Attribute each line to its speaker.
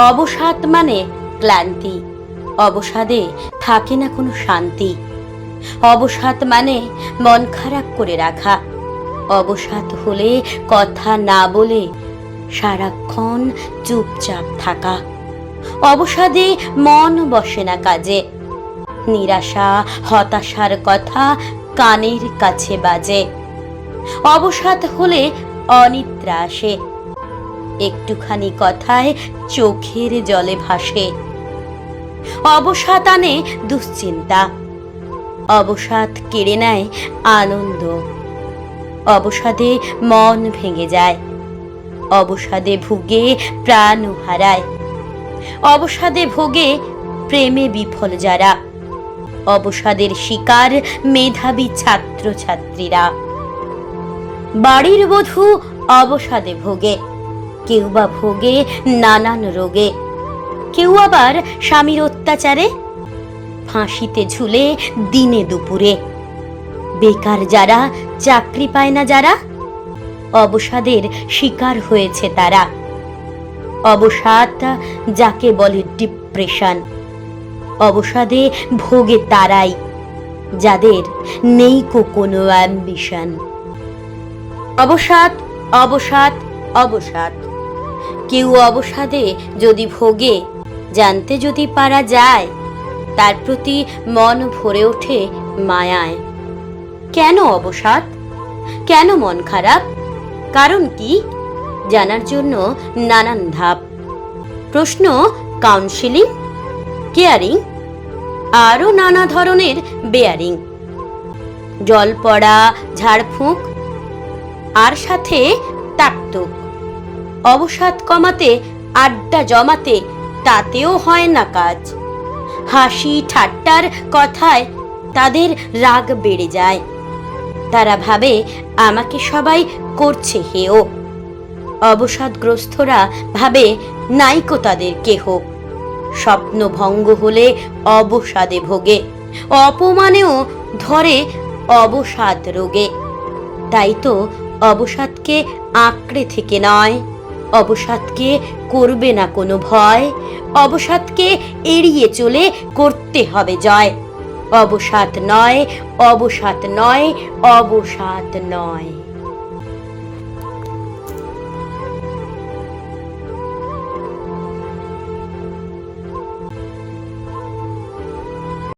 Speaker 1: অবসাদ মানে ক্লান্তি, অবসাদে থাকে না কোনো শান্তি। অবসাদ মানে মন খারাপ করে রাখা, অবসাদ হলে কথা না বলে সারাক্ষণ চুপচাপ থাকা। অবসাদে মন বসে না কাজে, নিরাশা হতাশার কথা কানের কাছে বাজে। অবসাদ হলে অনিদ্রা আসে, একটুখানি কথায় চোখের জলে ভাসে। অবসাদ আনে দুশ্চিন্তা, অবসাদ কেড়ে নেয় আনন্দ। অবসাদে মন ভেঙে যায়, অবসাদে ভুগে প্রাণ হারায়। অবসাদে ভোগে প্রেমে বিফল যারা, অবসাদের শিকার মেধাবী ছাত্রছাত্রীরা। বাড়ির বধূ অবসাদে ভোগে, কেউ বা ভোগে নানান রোগে, কেউ আবার স্বামীর অত্যাচারে, ফাঁসিতে ঝুলে দিনে দুপুরে। বেকার যারা, চাকরি পায় না যারা, অবসাদের শিকার হয়েছে তারা। অবসাদ যাকে বলে ডিপ্রেশন, অবসাদে ভোগে তারাই যাদের নেই কোনো অ্যাম্বিশন। অবসাদ, অবসাদ, অবসাদ। কেউ অবসাদে যদি ভোগে, জানতে যদি পারা যায়, তার প্রতি মন ভরে ওঠে মায়ায়। কেন অবসাদ? কেন মন খারাপ? কারণ কি? জানার জন্য নানান ধাপ। প্রশ্ন কাউন্সিলিং, কেয়ারিং, আরও নানা ধরনের বেয়ারিং। জল পড়া, ঝাড়ফুঁক, আর সাথে তাকতুক। অবসাদ কমাতে, আড্ডা জমাতে, তাতেও হয় না কাজ। হাসি ঠাট্টার কথায় তাদের রাগ বেড়ে যায়। তারা ভাবে আমাকে সবাই করছে হেয়। অবসাদগ্রস্তরা ভাবে নাইকো তাদের কেহ। স্বপ্ন ভঙ্গ হলে অবসাদে ভোগে, অপমানেও ধরে অবসাদ রোগে। তাই তো অবসাদকে আঁকড়ে থেকে নয়, অবসাদকে করবে না কোনো ভয়। অবসাদকে এড়িয়ে চলে করতে হবে জয়। অবসাদ নয়, অবসাদ নয়, অবসাদ নয়।